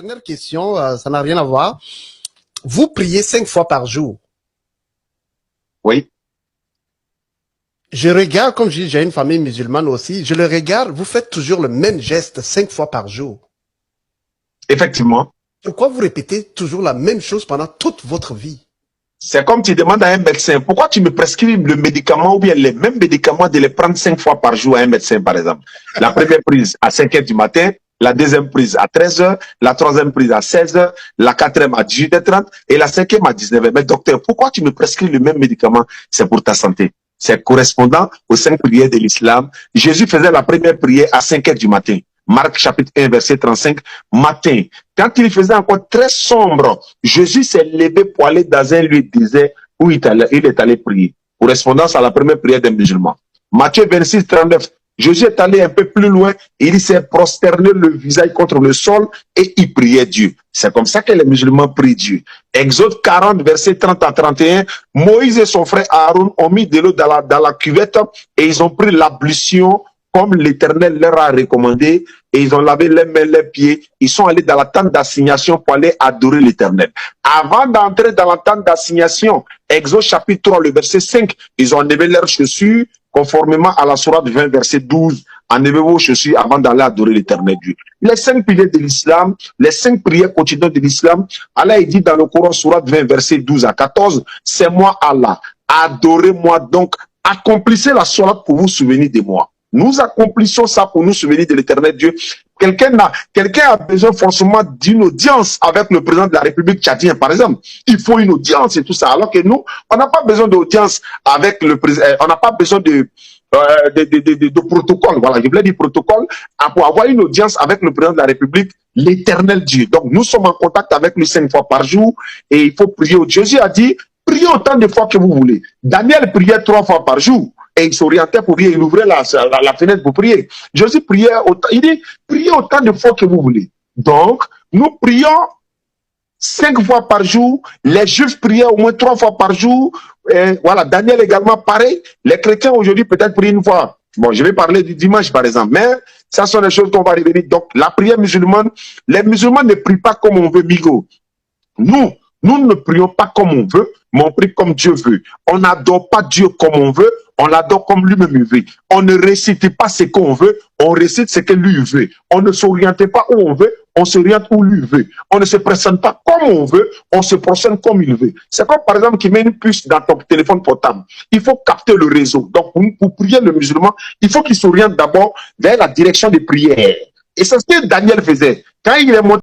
dernière question, ça n'a rien à voir. Vous priez 5 fois par jour. Oui, Je regarde, comme je dis, j'ai une famille musulmane aussi, je le regarde, vous faites toujours le même geste 5 fois par jour. effectivement. Pourquoi vous répétez toujours la même chose pendant toute votre vie? C'est comme tu demandes à un médecin, pourquoi tu me prescris le médicament ou bien les mêmes médicaments de les prendre 5 fois par jour à un médecin, par exemple. La première prise à 5 heures du matin, la deuxième prise à 13 heures, la troisième prise à 16 heures, la quatrième à 18h30 et la cinquième à 19 heures. Mais docteur, pourquoi tu me prescris le même médicament? C'est pour ta santé. C'est correspondant aux 5 prières de l'islam. Jésus faisait la première prière à 5 heures du matin. Marc chapitre 1, verset 35, matin. Quand il faisait encore très sombre, Jésus s'est levé pour aller dans un lieu désert où il est allé prier. Correspondance à la première prière des musulmans. Matthieu 26, 39. Jésus est allé un peu plus loin, il s'est prosterné le visage contre le sol et il priait Dieu. C'est comme ça que les musulmans prient Dieu. Exode 40, verset 30 à 31, Moïse et son frère Aaron ont mis de l'eau dans la cuvette et ils ont pris l'ablution comme l'Éternel leur a recommandé, et ils ont lavé les mains, les pieds, ils sont allés dans la tente d'assignation pour aller adorer l'Éternel. Avant d'entrer dans la tente d'assignation, Exode chapitre 3, le verset 5, ils ont enlevé leurs chaussures, conformément à la sourate 20, verset 12, enlevez vos chaussures avant d'aller adorer l'Éternel Dieu. Les 5 piliers de l'islam, les 5 prières quotidiennes de l'islam, Allah il dit dans le Coran, sourate 20, verset 12 à 14, c'est moi Allah, adorez-moi donc, accomplissez la sourate pour vous souvenir de moi. Nous accomplissons ça pour nous souvenir de l'Éternel Dieu. Quelqu'un a besoin forcément d'une audience avec le président de la République tchadien, par exemple. Il faut une audience et tout ça. Alors que nous, on n'a pas besoin d'audience avec le président. On n'a pas besoin de protocole. Voilà, je voulais dire protocole. Pour avoir une audience avec le président de la République, l'Éternel Dieu. Donc, nous sommes en contact avec lui 5 fois par jour et il faut prier. Jésus a dit, priez autant de fois que vous voulez. Daniel priait 3 fois par jour. Et il s'orientait pour prier, il ouvrait la fenêtre pour prier. Jésus priait autant, il dit, priez autant de fois que vous voulez. Donc, nous prions 5 fois par jour, les juifs priaient au moins 3 fois par jour, et voilà, Daniel également pareil, les chrétiens aujourd'hui peut-être prient une fois. Bon, je vais parler du dimanche par exemple, mais ça sont les choses qu'on va revenir. Donc, la prière musulmane, les musulmans ne prient pas comme on veut, Migo. Nous ne prions pas comme on veut, mais on prie comme Dieu veut. On n'adore pas Dieu comme on veut, on l'adore comme lui-même veut. On ne récite pas ce qu'on veut, on récite ce que lui veut. On ne s'oriente pas où on veut, on s'oriente où lui veut. On ne se présente pas comme on veut, on se procède comme il veut. C'est comme par exemple qui met une puce dans ton téléphone portable. Il faut capter le réseau. Donc pour prier le musulman, il faut qu'il s'oriente d'abord vers la direction des prières. Et c'est ce que Daniel faisait. Quand il est monté